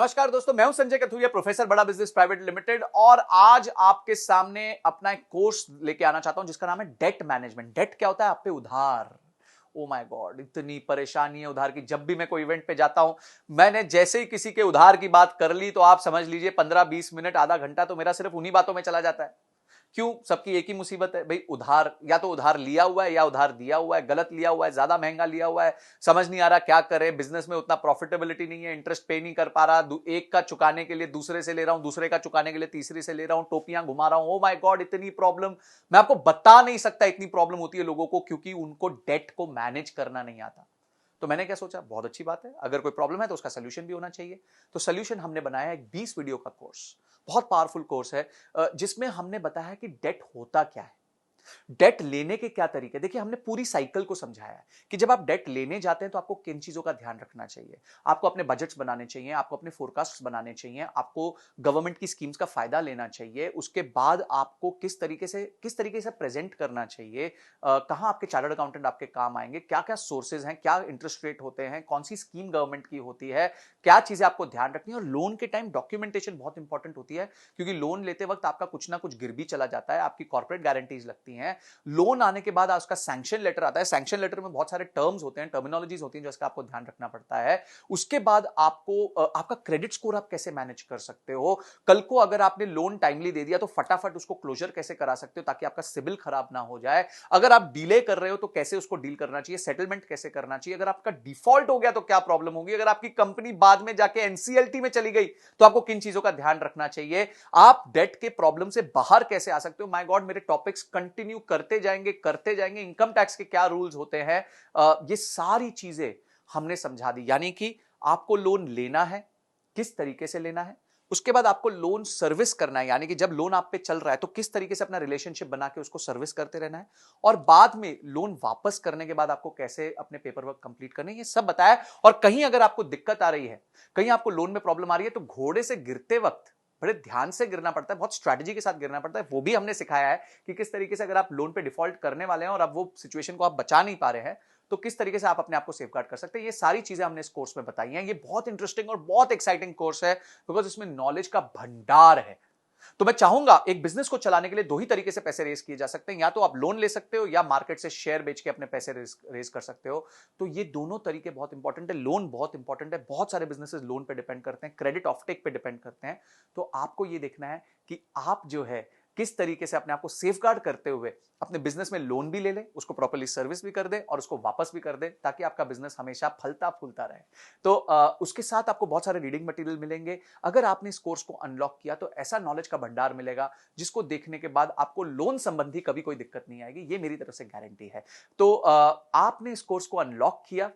नमस्कार दोस्तों, मैं हूं संजय कथुरिया, प्रोफेसर बड़ा बिजनेस प्राइवेट लिमिटेड। और आज आपके सामने अपना एक कोर्स लेके आना चाहता हूं जिसका नाम है डेट मैनेजमेंट। डेट क्या होता है? आप पे उधार। ओ माय गॉड, इतनी परेशानी है उधार की। जब भी मैं कोई इवेंट पे जाता हूं, मैंने जैसे ही किसी के उधार की बात कर ली तो आप समझ लीजिए 15-20 मिनट, आधा घंटा तो मेरा सिर्फ उन्हीं बातों में चला जाता है। क्यों? सबकी एक ही मुसीबत है भाई, उधार। या तो उधार लिया हुआ है या उधार दिया हुआ है, गलत लिया हुआ है, ज्यादा महंगा लिया हुआ है, समझ नहीं आ रहा क्या करे। बिजनेस में उतना प्रॉफिटेबिलिटी नहीं है, इंटरेस्ट पे नहीं कर पा रहा, एक का चुकाने के लिए दूसरे से ले रहा हूं, दूसरे का चुकाने के लिए तीसरे से ले रहा हूं, टोपियां घुमा रहा हूं। ओ माय गॉड, इतनी प्रॉब्लम मैं आपको बता नहीं सकता। इतनी प्रॉब्लम होती है लोगों को क्योंकि उनको डेट को मैनेज करना नहीं आता। तो मैंने क्या सोचा, बहुत अच्छी बात है, अगर कोई प्रॉब्लम है तो उसका सोल्यूशन भी होना चाहिए। तो सोल्यूशन हमने बनाया एक 20 वीडियो का कोर्स। बहुत पावरफुल कोर्स है, जिसमें हमने बताया कि डेट होता क्या है, डेट लेने के क्या तरीके। देखिए, हमने पूरी साइकिल को समझाया है कि जब आप डेट लेने जाते हैं तो आपको किन चीजों का ध्यान रखना चाहिए। आपको अपने बजट्स बनाने चाहिए, आपको अपने फोरकास्ट बनाने चाहिए, आपको गवर्नमेंट की स्कीम्स का फायदा लेना चाहिए। उसके बाद आपको किस तरीके से प्रेजेंट करना चाहिए, कहां आपके चार्टर्ड अकाउंटेंट आपके काम आएंगे, क्या क्या सोर्सेज हैं, क्या इंटरेस्ट रेट होते हैं, कौन सी स्कीम गवर्नमेंट की होती है, क्या चीजें आपको ध्यान रखनी है। और लोन के टाइम डॉक्यूमेंटेशन बहुत इंपॉर्टेंट होती है, क्योंकि लोन लेते वक्त आपका कुछ ना कुछ गिर भी चला जाता है, आपकी कॉर्पोरेट गारंटीज लगती हैं। लोन आने के बाद उसका सैंक्शन लेटर आता है। सैंक्शन लेटर में बहुत सारे टर्म्स होते हैं, टर्मिनोलॉजीज होती हैं, जिसका आपको ध्यान रखना पड़ता है। उसके बाद आपको आपका क्रेडिट स्कोर आप कैसे मैनेज कर सकते हो। कल को अगर आपने लोन टाइमली दे दिया तो फटाफट उसको क्लोजर कैसे करा सकते हो ताकि आपका सिबिल खराब ना हो जाए। अगर आप डिले कर रहे हो तो कैसे उसको डील करना चाहिए, सेटलमेंट कैसे करना चाहिए। अगर आपका डिफॉल्ट हो गया तो क्या प्रॉब्लम होगी। अगर आपकी कंपनी बाद में जाके एनसीएलटी में चली गई तो आपको किन चीजों का ध्यान रखना चाहिए। आप डेट के प्रॉब्लम से बाहर कैसे आ सकते हो। माय गॉड, मेरे टॉपिक्स कंटिन्यू करते जाएंगे। इनकम टैक्स के क्या रूल्स होते हैं, ये सारी चीजें हमने समझा दी। यानी कि आपको लोन लेना है, किस तरीके से लेना है। उसके बाद आपको लोन सर्विस करना है, यानी कि जब लोन आप पे चल रहा है तो किस तरीके से अपना रिलेशनशिप बना के उसको सर्विस करते रहना है। और बाद में लोन वापस करने के बाद आपको कैसे अपने पेपर वर्क कंप्लीट करने हैं, ये सब बताया। और कहीं अगर आपको दिक्कत आ रही है, कहीं आपको लोन में प्रॉब्लम आ रही है, तो घोड़े से गिरते वक्त बड़े ध्यान से गिरना पड़ता है, बहुत स्ट्रैटेजी के साथ गिरना पड़ता है। वो भी हमने सिखाया है कि किस तरीके से अगर आप लोन पे डिफॉल्ट करने वाले हैं और अब वो सिचुएशन को आप बचा नहीं पा रहे हैं तो किस तरीके से आप अपने आप को सेफगार्ड कर सकते हैं। ये सारी चीजें हमने इस कोर्स में बताई हैं। ये बहुत इंटरेस्टिंग और बहुत एक्साइटिंग कोर्स है, बिकॉज इसमें नॉलेज का भंडार है। तो मैं चाहूंगा, एक बिजनेस को चलाने के लिए दो ही तरीके से पैसे रेज किए जा सकते हैं, या तो आप लोन ले सकते हो या मार्केट से शेयर बेच के अपने पैसे रेज कर सकते हो। तो ये दोनों तरीके बहुत इंपॉर्टेंट है। लोन बहुत इंपॉर्टेंट है, बहुत सारे बिजनेसेस लोन पे डिपेंड करते हैं, क्रेडिट ऑफटेक पे डिपेंड करते हैं। तो आपको ये देखना है कि आप जो है किस तरीके से अपने आप को सेफगार्ड करते हुए अपने बिजनेस में लोन भी ले ले, उसको प्रॉपर्ली सर्विस भी कर दे और उसको वापस भी कर दे, ताकि आपका बिजनेस हमेशा फलता फूलता रहे। तो उसके साथ आपको बहुत सारे रीडिंग मटेरियल मिलेंगे। अगर आपने इस कोर्स को अनलॉक किया तो ऐसा नॉलेज का भंडार मिलेगा जिसको देखने के बाद आपको लोन संबंधी कभी कोई दिक्कत नहीं आएगी, ये मेरी तरफ से गारंटी है। तो आपने इस कोर्स को अनलॉक किया,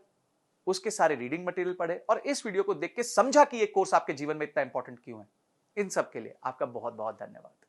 उसके सारे रीडिंग मटेरियल पढ़े और इस वीडियो को देख के समझा कि ये कोर्स आपके जीवन में इतना इंपॉर्टेंट क्यों है। इन सब के लिए आपका बहुत बहुत धन्यवाद।